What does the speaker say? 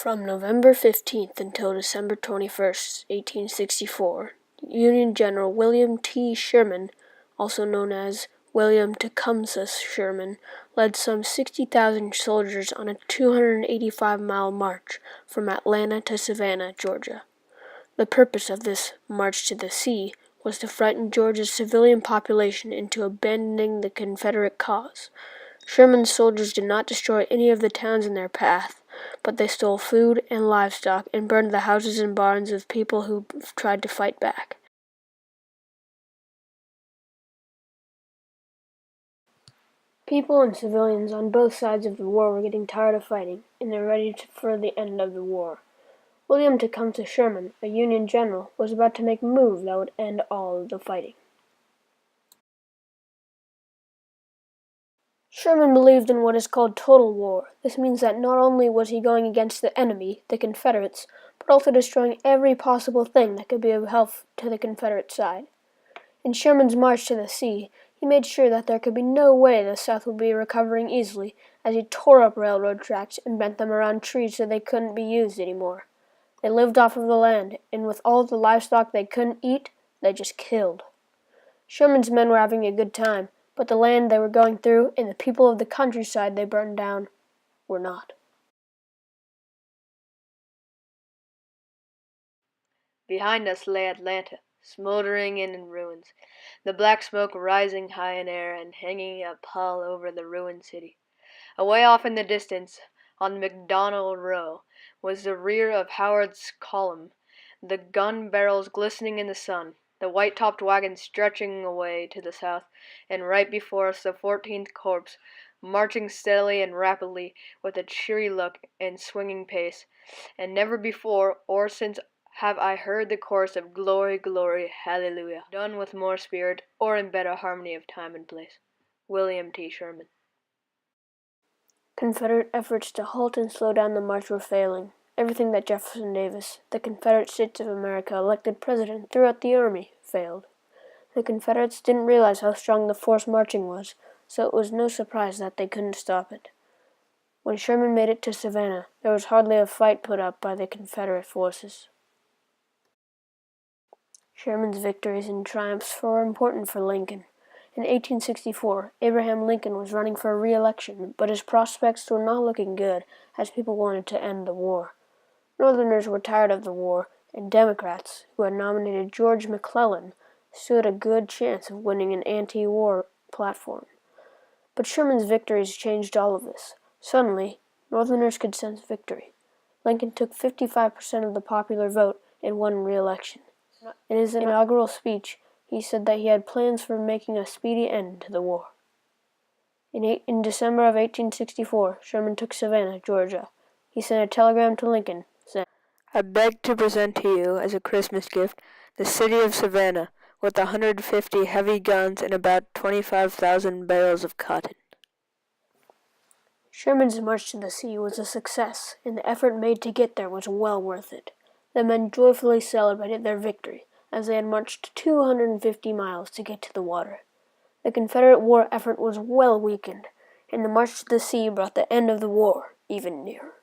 From November 15th until December 21st, 1864, Union General William T. Sherman, also known as William Tecumseh Sherman, led some 60,000 soldiers on a 285-mile march from Atlanta to Savannah, Georgia. The purpose of this march to the sea was to frighten Georgia's civilian population into abandoning the Confederate cause. Sherman's soldiers did not destroy any of the towns in their path, but they stole food and livestock and burned the houses and barns of people who tried to fight back. People and civilians on both sides of the war were getting tired of fighting, and they were ready for the end of the war. William Tecumseh Sherman, a Union general, was about to make a move that would end all of the fighting. Sherman believed in what is called total war. This means that not only was he going against the enemy, the Confederates, but also destroying every possible thing that could be of help to the Confederate side. In Sherman's march to the sea, he made sure that there could be no way the South would be recovering easily, as he tore up railroad tracks and bent them around trees so they couldn't be used anymore. They lived off of the land, and with all the livestock they couldn't eat, they just killed. Sherman's men were having a good time, but the land they were going through and the people of the countryside they burned down were not. Behind us lay Atlanta, smoldering in ruins, the black smoke rising high in air and hanging a pall over the ruined city. Away off in the distance, on McDonald Row, was the rear of Howard's column, the gun barrels glistening in the sun, the white-topped wagons stretching away to the south, and right before us the 14th Corps, marching steadily and rapidly with a cheery look and swinging pace, and never before or since have I heard the chorus of Glory, Glory, Hallelujah, done with more spirit or in better harmony of time and place. William T. Sherman. Confederate efforts to halt and slow down the march were failing. Everything that Jefferson Davis, the Confederate States of America elected president throughout the Army, failed. The Confederates didn't realize how strong the force marching was, so it was no surprise that they couldn't stop it. When Sherman made it to Savannah, there was hardly a fight put up by the Confederate forces. Sherman's victories and triumphs were important for Lincoln. In 1864, Abraham Lincoln was running for re-election, but his prospects were not looking good as people wanted to end the war. Northerners were tired of the war, and Democrats, who had nominated George McClellan, stood a good chance of winning an anti-war platform. But Sherman's victories changed all of this. Suddenly, Northerners could sense victory. Lincoln took 55% of the popular vote and won re-election. In his inaugural speech, he said that he had plans for making a speedy end to the war. In December of 1864, Sherman took Savannah, Georgia. He sent a telegram to Lincoln, saying, I beg to present to you, as a Christmas gift, the city of Savannah, with 150 heavy guns and about 25,000 barrels of cotton. Sherman's march to the sea was a success, and the effort made to get there was well worth it. The men joyfully celebrated their victory, as they had marched 250 miles to get to the water. The Confederate war effort was well weakened, and the march to the sea brought the end of the war even nearer.